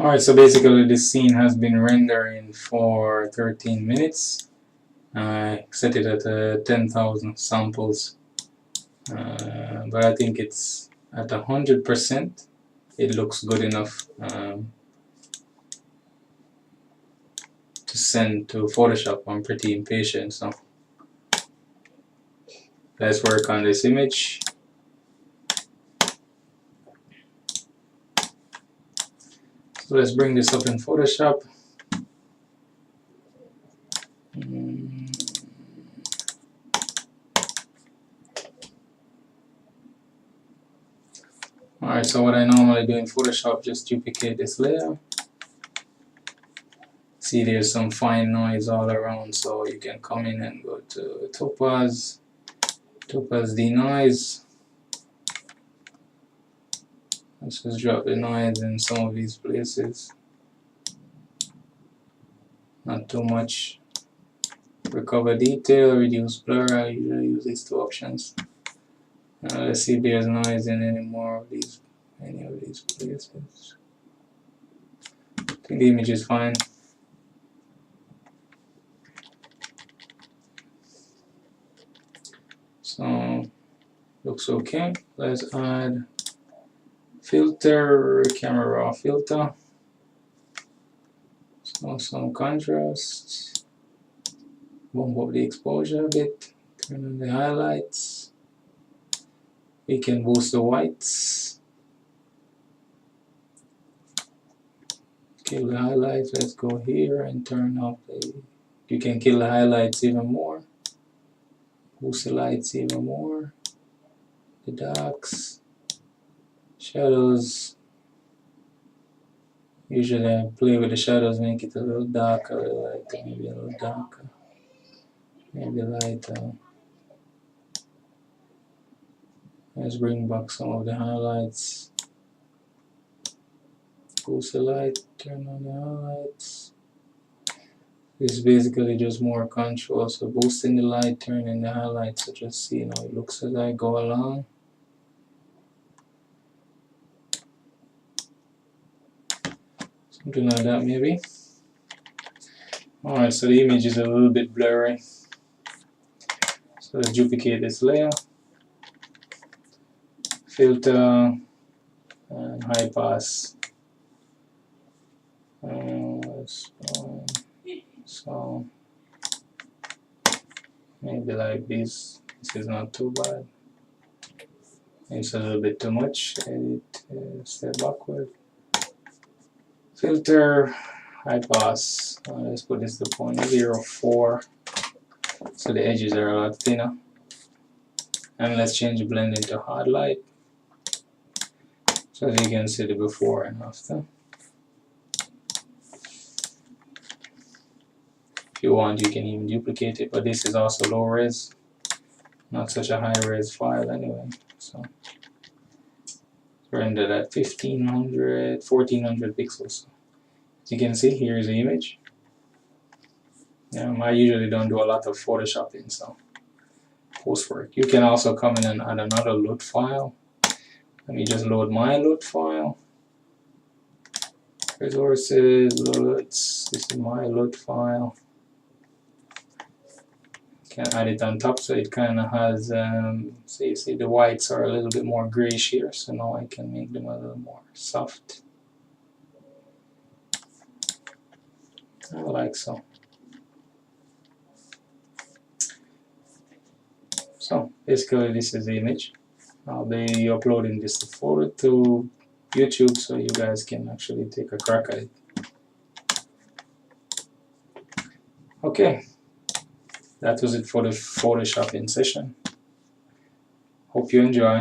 Alright, so basically this scene has been rendering for 13 minutes. I set it at 10,000 samples, but I think it's at 100%. It looks good enough to send to Photoshop. I'm pretty impatient, so let's work on this image. So let's bring this up in Photoshop. Alright, so what I normally do in Photoshop, just duplicate this layer. See, there's some fine noise all around, so you can come in and go to Topaz denoise. Let's just drop the noise in some of these places. Not too much. Recover detail, reduce blur. I usually use these two options. Let's see if there's noise in any of these places. I think the image is fine. So looks okay. Let's add filter, camera raw filter. So some contrast. Bump up the exposure a bit. Turn on the highlights. We can boost the whites. Kill the highlights. Let's go here and turn up the. You can kill the highlights even more. Boost the lights even more. The darks, shadows. Usually I play with the shadows, make it a little darker, a little lighter, maybe a little darker, maybe lighter. Let's bring back some of the highlights. Boost the light, turn on the highlights. This is basically just more control, so boosting the light, turning the highlights, so just see how it looks as I go along. Something like that maybe. Alright, so the image is a little bit blurry. So let's duplicate this layer. Filter and high pass. So maybe like this. This is not too bad. It's a little bit too much. Edit, step backward. Filter, high pass. Let's put this to 0.04, so the edges are a lot thinner. And let's change the blend into hard light, so that you can see the before and after. If you want, you can even duplicate it, but this is also low res, not such a high res file anyway. So rendered at 1400 pixels. As you can see, here is the image. I usually don't do a lot of photoshopping, so post work. You can also come in and add another LUT file. Let me just load my LUT file. Resources, LUTs. This is my LUT file. Can add it on top, so it kind of has, so you see the whites are a little bit more grayish here, so now I can make them a little more soft. I like so. So basically this is the image. I'll be uploading this to YouTube, so you guys can actually take a crack at it. Okay. That was it for the Photoshopping session. Hope you enjoy.